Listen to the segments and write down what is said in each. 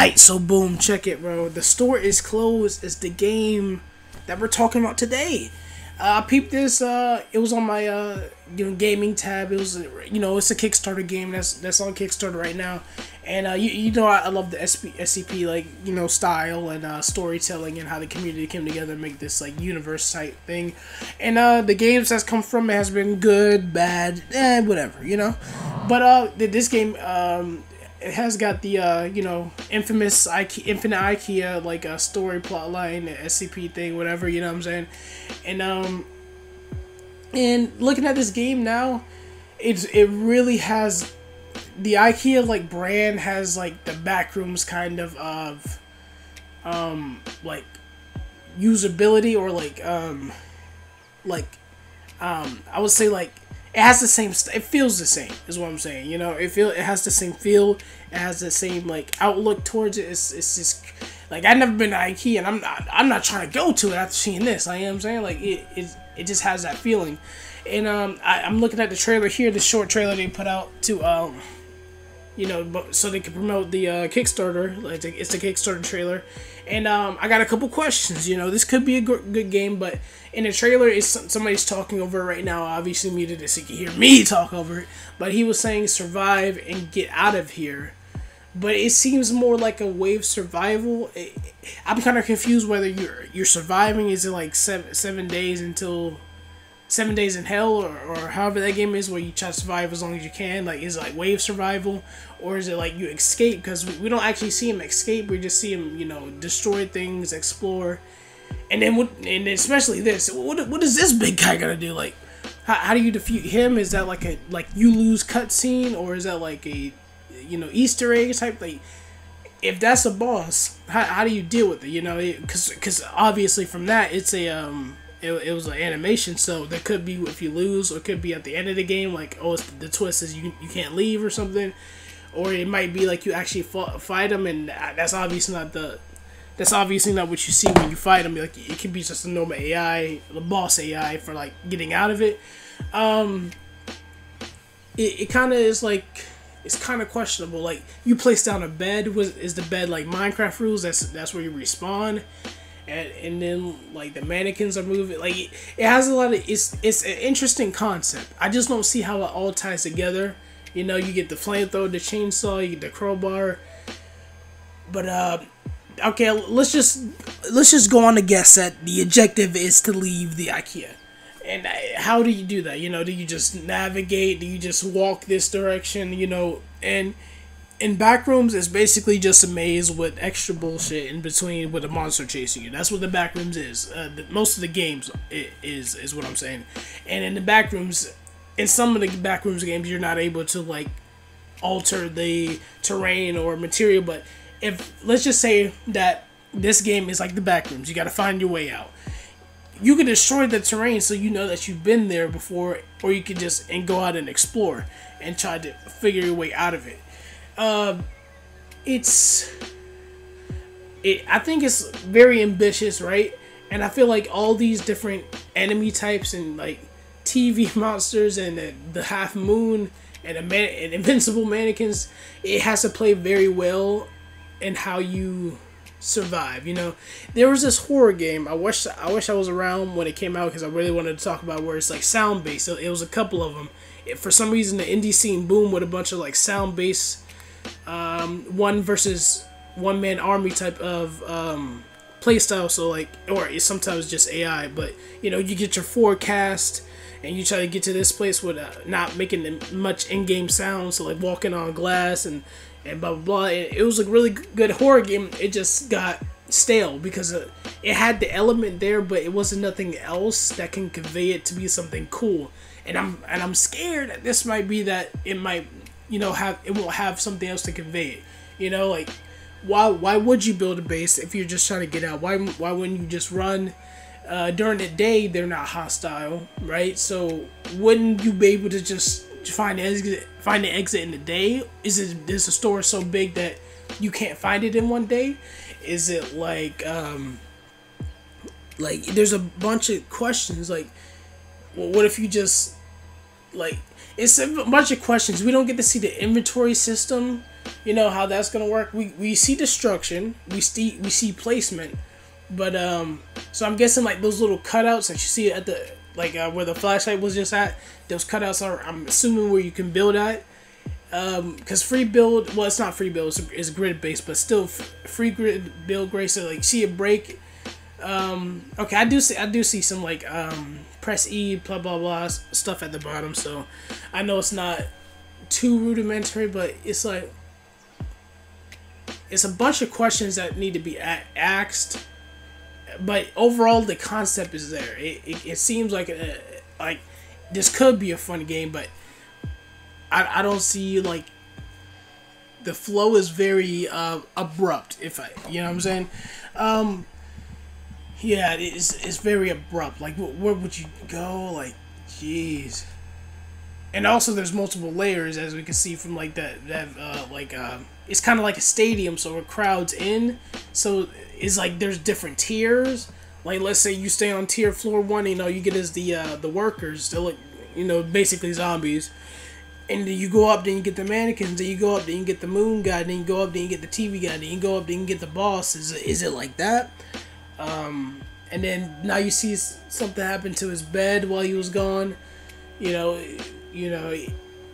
Alright, so boom, check it, bro. The store is closed. It's the game that we're talking about today. I peeped this. It was on my gaming tab. It was it's a Kickstarter game that's on Kickstarter right now, and I love the SCP style and storytelling and how the community came together and make this like universe type thing, and the games that's come from it has been good, bad, whatever, but this game it has got the infamous infinite Ikea like a story plot line, SCP thing, whatever, you know what I'm saying, and looking at this game now, it really has the Ikea like brand has like the backrooms kind of like usability, or I would say like it has the same. It feels the same, is what I'm saying. It has the same feel. It has the same like outlook towards it. It's just like I've never been to IKEA, and I'm not trying to go to it after seeing this. You know what I'm saying? Like it just has that feeling. And I'm looking at the trailer here, the short trailer they put out to so they can promote the Kickstarter. Like it's a Kickstarter trailer, and I got a couple questions. This could be a good game, but in the trailer, somebody's talking over it right now. Obviously muted it so you can hear me talk over it. But he was saying survive and get out of here. But it seems more like a wave survival. I'm kind of confused whether you're surviving. Is it like 7 days until 7 days in hell, or however that game is, where you try to survive as long as you can? Like, is it like wave survival, or is it like you escape? Because we don't actually see him escape. We just see him, destroy things, explore, and then especially this. What is this big guy gonna do? Like, how do you defeat him? Is that like you lose cutscene, or is that like a Easter egg type thing? If that's a boss, how do you deal with it? Because obviously from that it's a It was an animation, so there could be if you lose, or it could be at the end of the game, like, oh, the twist is you can't leave or something, or it might be like you actually fight them, and that's obviously not what you see when you fight them. Like, it could be just a normal AI, the boss AI for like getting out of it. It kind of is like, it's kind of questionable. Like, you place down a bed, is the bed like Minecraft rules? That's where you respawn. And then like the mannequins are moving. Like, it has a lot of it's an interesting concept. I just don't see how it all ties together. You get the flamethrower, the chainsaw, you get the crowbar. But okay, let's just go on to guess that the objective is to leave the IKEA. And how do you do that? Do you just navigate? Do you just walk this direction? And in Backrooms, it's basically just a maze with extra bullshit in between with a monster chasing you. That's what the Backrooms is. Most of the games is what I'm saying. And in the Backrooms, in some of the Backrooms games, you're not able to like alter the terrain or material. But let's just say that this game is like the Backrooms, you got to find your way out. You can destroy the terrain so you know that you've been there before, or you can just go out and explore and try to figure your way out of it. I think it's very ambitious, right? And I feel like all these different enemy types and like TV monsters and the half moon and invincible mannequins, it has to play very well in how you survive. There was this horror game. I wish I was around when it came out, because I really wanted to talk about, where it's like sound based. So it was a couple of them. For some reason, the indie scene boomed with a bunch of like sound based one versus one man army type of playstyle. So like, or it's sometimes just AI, but you get your forecast and you try to get to this place with not making much in-game sound, so like walking on glass and blah blah blah. It was a really good horror game. It just got stale because it had the element there, but it wasn't nothing else that can convey it to be something cool. And I'm scared that this might be that it might it won't have something else to convey it. Like, why would you build a base if you're just trying to get out? Why wouldn't you just run? During the day, they're not hostile, right? So wouldn't you be able to just find the exit in the day? Is the store so big that you can't find it in one day? Is it like there's a bunch of questions, like, well, what if you just like, it's a bunch of questions. We don't get to see the inventory system you know how that's gonna work. We see destruction, we see placement, but so I'm guessing like those little cutouts that you see at the like where the flashlight was just at, those cutouts are, I'm assuming, where you can build at. Because free build, well, it's not free build, it's grid based, but still free grid build grace. So like, see a break. Okay, I do see some like press E, blah blah blah stuff at the bottom. So I know it's not too rudimentary, but it's like it's a bunch of questions that need to be asked. But overall, the concept is there. It seems like this could be a fun game, but I don't see, like, the flow is very abrupt, you know what I'm saying? Yeah, it's very abrupt. Like, where would you go? Like, jeez. And also, there's multiple layers, as we can see from like it's kind of like a stadium, so it crowds in. So it's like there's different tiers. Like, let's say you stay on tier floor 1, you know, you get as the workers. They're like, you know, basically zombies. And then you go up, then you get the mannequins. Then you go up, then you get the moon guy. Then you go up, then you get the TV guy. Then you go up, then you get the boss. Is it like that? And then now you see something happen to his bed while he was gone. You know,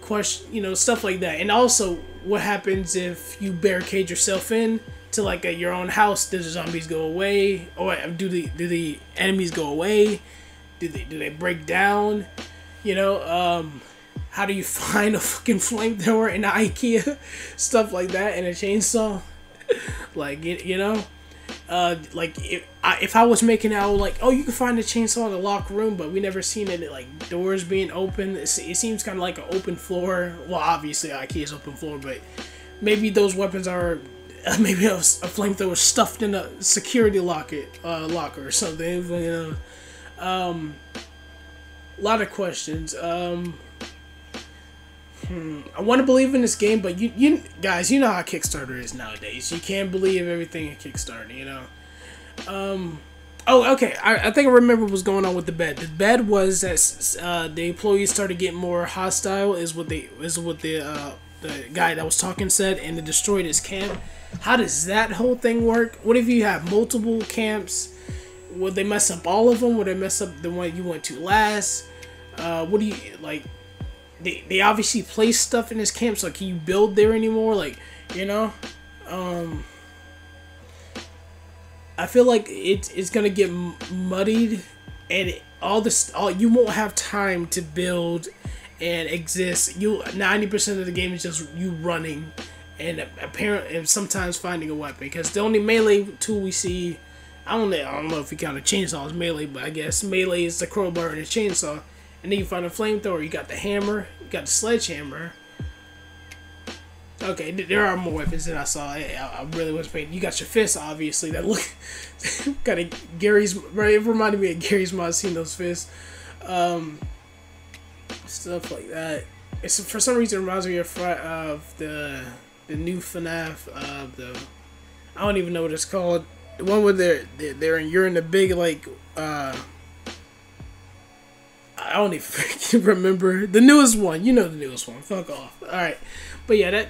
question, you know, stuff like that. And also, what happens if you barricade yourself in to like your own house? Does the zombies go away, or do the enemies go away? Do they break down? You know, how do you find a fucking flamethrower in an Ikea? Stuff like that, and a chainsaw. Like, you know, like if I was making out, like, oh, you can find a chainsaw in the locked room, but we never seen it like doors being open. It seems kind of like an open floor. Well, obviously Ikea's open floor, but maybe those weapons are maybe a flamethrower stuffed in a security locker or something. You know, a lot of questions. I want to believe in this game, but you guys, you know how Kickstarter is nowadays. You can't believe everything in Kickstarter, you know. Oh, okay. I think I remember what was going on with the bed. The bed was that the employees started getting more hostile. Is what the guy that was talking said, and it destroyed his camp. How does that whole thing work? What if you have multiple camps? Would they mess up all of them? Would they mess up the one you went to last? What do you like? They obviously place stuff in his camp, so can you build there anymore? Like, you know, I feel like it's gonna get muddied, and you won't have time to build and exist. 90% of the game is just you running, and apparently, and sometimes finding a weapon. Because the only melee tool we see, I don't know if you count a chainsaw as melee, but I guess melee is the crowbar and the chainsaw. And then you find a flamethrower. You got the hammer. You got the sledgehammer. Okay, there are more weapons than I saw. I really was paying. You got your fists, obviously. That look kind of Gary's. Right, it reminded me of Gary's mod. Seen those fists, stuff like that. It's for some reason it reminds me of the new FNAF. I don't even know what it's called. The one where you're in the big like. I don't even remember the newest one. You know the newest one. Fuck off. All right, but yeah,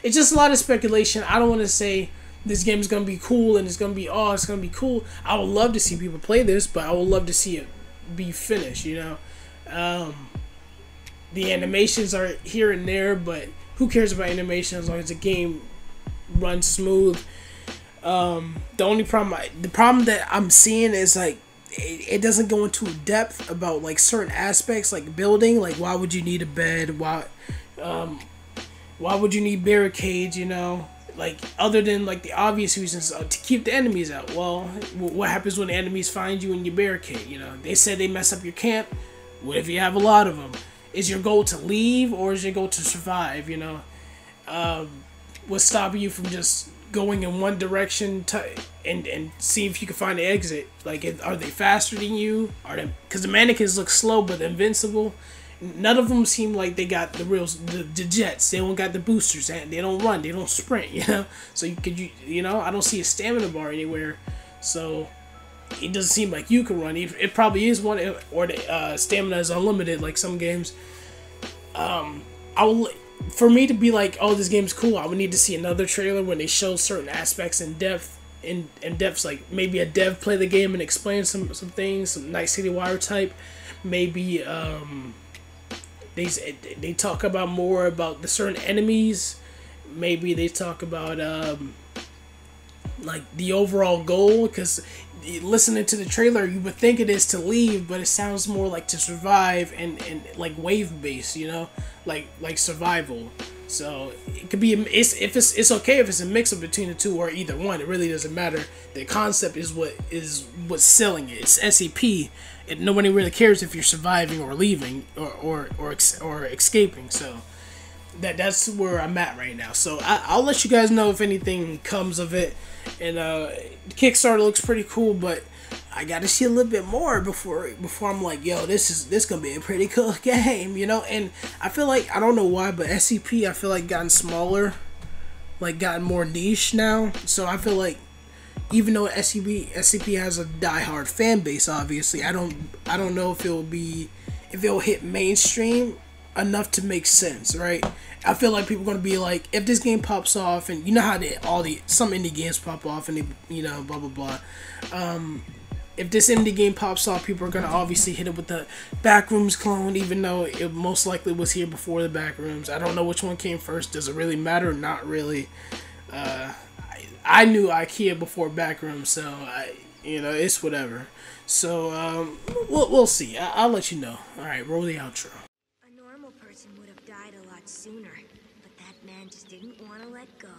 it's just a lot of speculation. I don't want to say this game is gonna be cool and it's gonna be cool. I would love to see people play this, but I would love to see it be finished. You know, the animations are here and there, but who cares about animation as long as the game runs smooth? The problem that I'm seeing is like. It doesn't go into depth about like certain aspects like building, like why would you need a bed, why would you need barricades, you know, like other than like the obvious reasons to keep the enemies out. Well, what happens when the enemies find you and you barricade? You know, they said they mess up your camp. What if you have a lot of them? Is your goal to leave or is your goal to survive? You know, what's stopping you from just going in one direction and see if you can find the exit? Like, are they faster than you? Are they? Because the mannequins look slow but invincible. None of them seem like they got the jets. They don't got the boosters. They don't run. They don't sprint. You know. So you know I don't see a stamina bar anywhere. So it doesn't seem like you can run. It probably is one, or the stamina is unlimited like some games. for me to be like, oh, this game's cool, I would need to see another trailer when they show certain aspects in depth. In depth, like maybe a dev play the game and explain some things, some Night City Wire type. Maybe they talk about more about the certain enemies. Maybe they talk about like the overall goal, because listening to the trailer you would think it is to leave, but it sounds more like to survive and like wave based, you know, like survival. So it could be it's okay if it's a mix up between the two or either one. It really doesn't matter. The concept is what's selling it. It's SCP. Nobody really cares if you're surviving or leaving or escaping. So that's where I'm at right now. So I'll let you guys know if anything comes of it. And the Kickstarter looks pretty cool, but I gotta see a little bit more before I'm like, yo, this gonna be a pretty cool game, you know. And I feel like, I don't know why, but SCP, I feel like gotten smaller, like gotten more niche now. So I feel like even though SCP has a diehard fan base, obviously, I don't know if it'll hit mainstream enough to make sense, right? I feel like people are gonna be like, if this game pops off, and you know how some indie games pop off, and they, you know, blah blah blah. If this indie game pops off, people are gonna obviously hit it with the Backrooms clone, even though it most likely was here before the Backrooms. I don't know which one came first. Does it really matter? Not really. I knew Ikea before Backrooms, so it's whatever. So we'll see. I'll let you know. All right, roll the outro. A normal person would have died a lot sooner, but that man just didn't want to let go.